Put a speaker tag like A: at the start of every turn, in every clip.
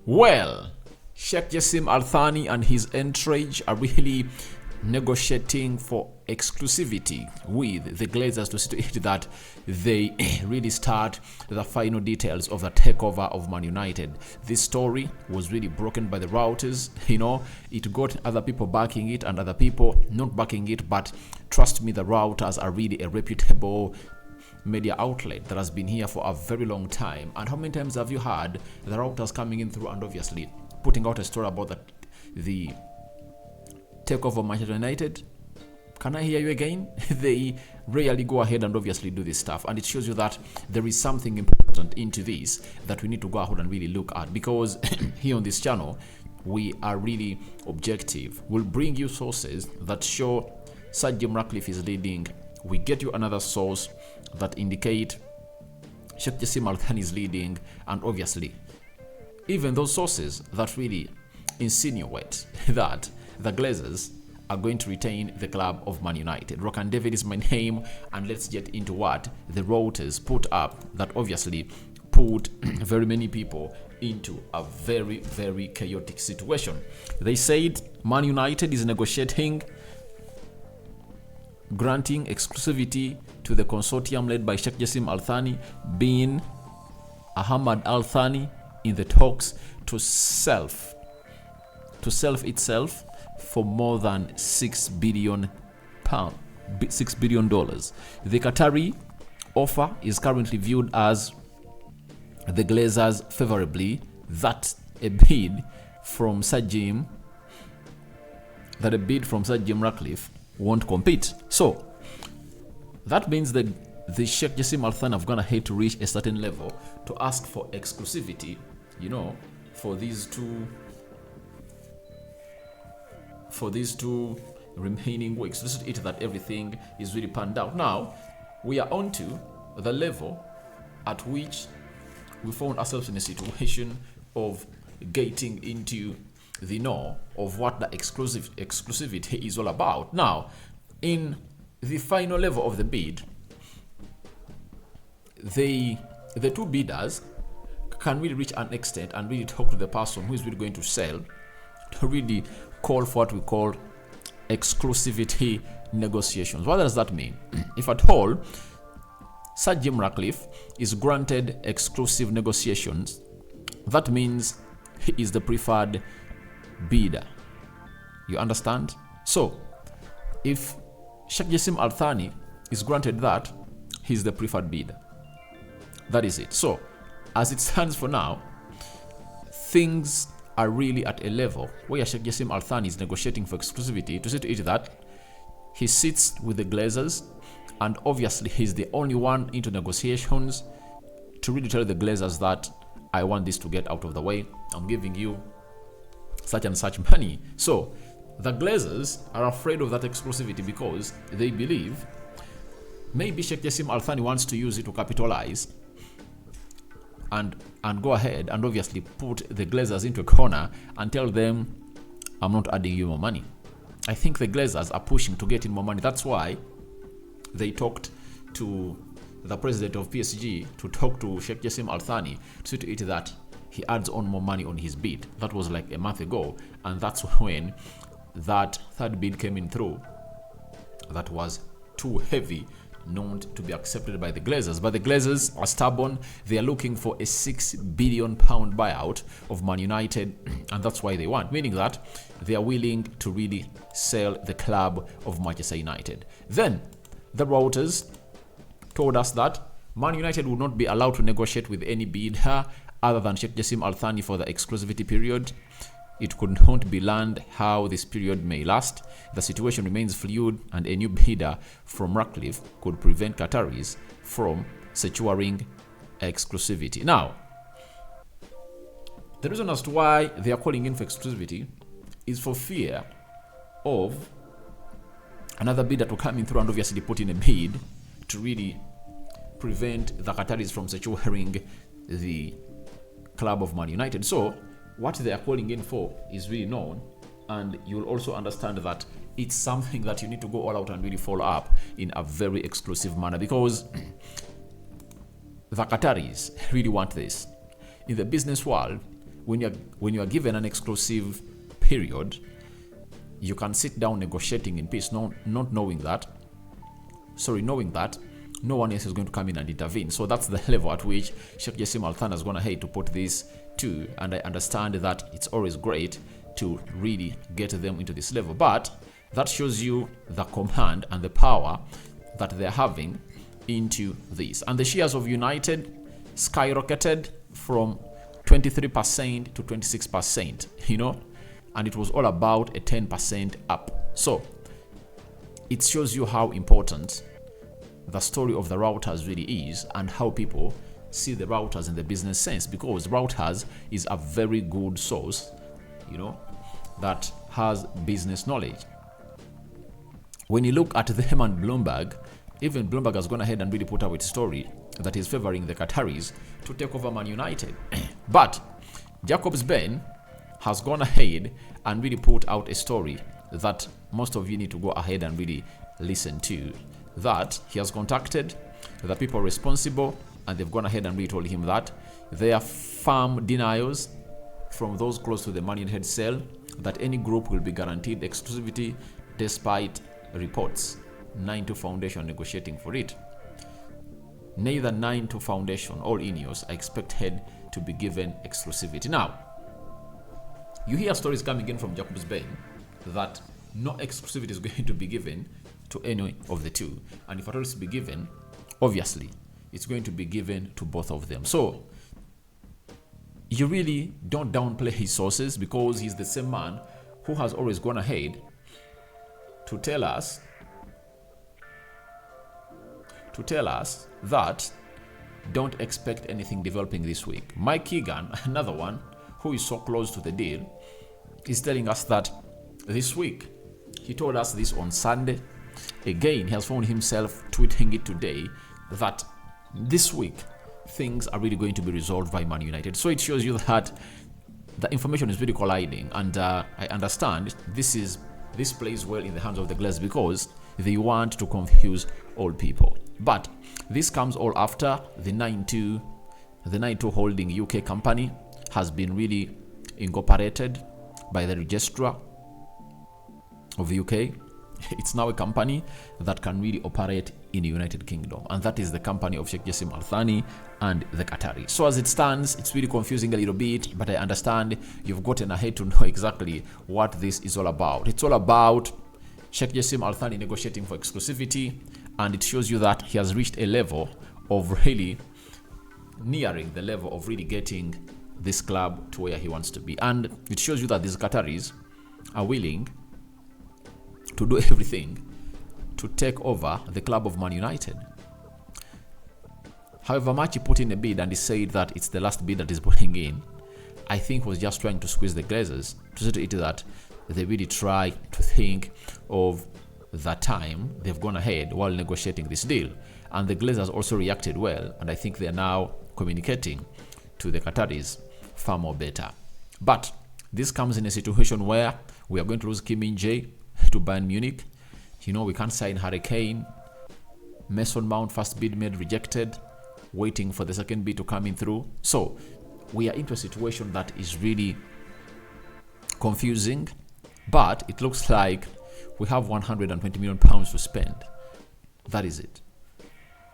A: Well, Sheikh Jassim Al Thani and his entourage are really negotiating for exclusivity with the Glazers to see to it that they really start the final details of the takeover of Man United. This story was really broken by the Reuters. It got other people backing it and other people not backing it, but trust me, the Reuters are really a reputable media outlet that has been here for a very long time. And how many times have you heard the Reuters coming in through and obviously putting out a story about the takeover of Manchester United? Can I hear you again? They rarely go ahead and obviously do this stuff, and it shows you that there is something important into this that we need to go ahead and really look at, because here on this channel we are really objective. We'll bring you sources that show Sir Jim Ratcliffe is leading. We get you another source that indicate Sheikh Jassim Al Thani is leading, and obviously even those sources that really insinuate that the Glazers are going to retain the club of Man United. Rock and David is my name, and let's get into what the Reuters put up that obviously put very many people into a very, very chaotic situation. They said Man United is negotiating granting exclusivity to the consortium led by Sheikh Jassim Al Thani bin Ahmad Al Thani in the talks to sell itself for more than $6 billion. $6 billion. The Qatari offer is currently viewed as the Glazers favorably, that a bid from Sir Jim Ratcliffe won't compete. So that means that the Sheikh Jassim Al Thani have gone ahead to reach a certain level to ask for exclusivity, for these two remaining weeks. This is it, that everything is really panned out. Now we are on to the level at which we found ourselves in a situation of getting into the know of what the exclusivity is all about. Now, in the final level of the bid, the two bidders can really reach an extent and really talk to the person who is really going to sell to really call for what we call exclusivity negotiations. What does that mean? If at all Sir Jim Ratcliffe is granted exclusive negotiations, that means he is the preferred bidder. You understand? So if Sheikh Jassim Al Thani is granted that, he's the preferred bidder. That is it. So as it stands for now, things are really at a level where Sheikh Jassim Al Thani is negotiating for exclusivity to see to it that he sits with the Glazers, and obviously he's the only one into negotiations to really tell the Glazers that I want this to get out of the way. I'm giving you such and such money. So the Glazers are afraid of that exclusivity because they believe maybe Sheikh Jassim Al Thani wants to use it to capitalize and go ahead and obviously put the Glazers into a corner and tell them, I'm not adding you more money. I think the Glazers are pushing to get in more money. That's why they talked to the president of PSG to talk to Sheikh Jassim Al Thani to see to it that he adds on more money on his bid. That was like a month ago, and that's when that third bid came in through. That was too heavy not to be accepted by the Glazers. But the Glazers are stubborn. They are looking for a £6 billion buyout of Man United, and that's why they want, meaning that they are willing to really sell the club of Manchester United. Then the Reuters told us that Man United would not be allowed to negotiate with any bidder other than Sheikh Jassim Al Thani for the exclusivity period. It could not be learned how this period may last. The situation remains fluid, and a new bidder from Ratcliffe could prevent Qataris from securing exclusivity. Now, the reason as to why they are calling in for exclusivity is for fear of another bidder to come in through and obviously put in a bid to really prevent the Qataris from securing the club of Man United. So what they are calling in for is really known, and you'll also understand that it's something that you need to go all out and really follow up in a very exclusive manner, because the Qataris really want this. In the business world, when you are given an exclusive period, you can sit down negotiating in peace, not knowing that no one else is going to come in and intervene. So that's the level at which Sheikh Jassim Al Thani has gone ahead to put this to, and I understand that it's always great to really get them into this level, but that shows you the command and the power that they're having into this. And the shares of United skyrocketed from 23% to 26%, and it was all about a 10% up. So it shows you how important the story of the Reuters really is, and how people see the Reuters in the business sense, because Reuters is a very good source, that has business knowledge. When you look at them and Bloomberg, even Bloomberg has gone ahead and really put out its story that is favoring the Qataris to take over Man United. But Jacobs Ben has gone ahead and really put out a story that most of you need to go ahead and really listen to, that he has contacted the people responsible, and they've gone ahead and really told him that there are firm denials from those close to the Man United sale that any group will be guaranteed exclusivity despite reports 9-2 Foundation negotiating for it. Neither 9-2 Foundation or Ineos are expected to be given exclusivity. Now, you hear stories coming in from Jacobs Bain that no exclusivity is going to be given to any of the two, and if at all it's to be given, obviously it's going to be given to both of them. So you really don't downplay his sources, because he's the same man who has always gone ahead to tell us that don't expect anything developing this week. Mike Keegan, another one who is so close to the deal, is telling us that this week. He told us this on Sunday. Again, he has found himself tweeting it today that this week things are really going to be resolved by Man United. So it shows you that the information is really colliding, and I understand this plays well in the hands of the Glazers, because they want to confuse all people. But this comes all after the 9-2 Holding UK company has been really incorporated by the registrar of the UK. It's now a company that can really operate in the United Kingdom, and that is the company of Sheikh Jassim Al Thani and the Qatari. So as it stands, it's really confusing a little bit, but I understand you've gotten ahead to know exactly what this is all about. It's all about Sheikh Jassim Al Thani negotiating for exclusivity, and it shows you that he has reached a level of really nearing the level of really getting this club to where he wants to be. And it shows you that these Qataris are willing to do everything to take over the club of Man United. However much he put in a bid, and he said that it's the last bid that he's putting in, I think was just trying to squeeze the Glazers to say to it that they really try to think of the time they've gone ahead while negotiating this deal. And the Glazers also reacted well, and I think they're now communicating to the Qataris far more better. But this comes in a situation where we are going to lose Kim Min-jae to Bayern Munich. We can't sign Harry Kane. Mason Mount first bid made, rejected, waiting for the second bid to come in through. So we are into a situation that is really confusing, but it looks like we have £120 million to spend. That is it.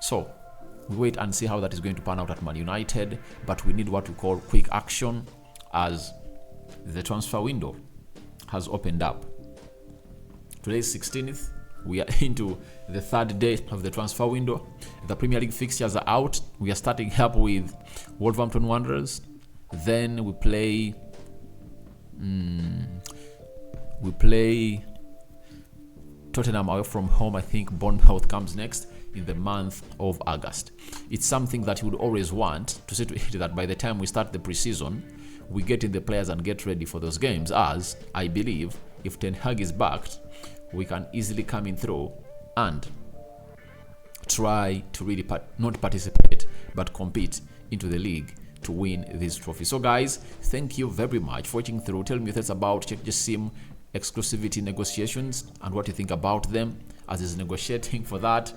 A: So we wait and see how that is going to pan out at Man United, but we need what we call quick action, as the transfer window has opened up. Today is 16th. We are into the third day of the transfer window. The Premier League fixtures are out. We are starting up with Wolverhampton Wanderers. Then we play Tottenham away from home. I think Bournemouth comes next in the month of August. It's something that you would always want to say to it that by the time we start the preseason, we get in the players and get ready for those games, as I believe if Ten Hag is backed, we can easily come in through and try to really not participate but compete into the league to win this trophy. So guys, thank you very much for watching through. Tell me your thoughts about Sheikh Jassim exclusivity negotiations and what you think about them as he's negotiating for that.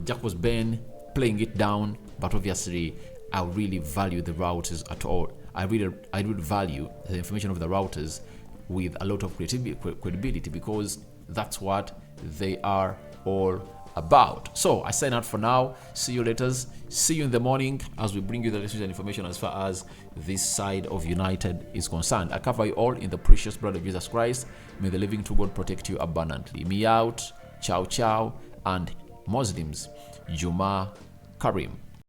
A: Jacobs Ben playing it down, but obviously I really value the Reuters at all I really value the information of the Reuters with a lot of credibility, because that's what they are all about. So I sign out for now. See you later. See you in the morning as we bring you the latest information as far as this side of United is concerned. I cover you all in the precious blood of Jesus Christ. May the living true God protect you abundantly. Me out. Ciao ciao, and Muslims, Juma Karim.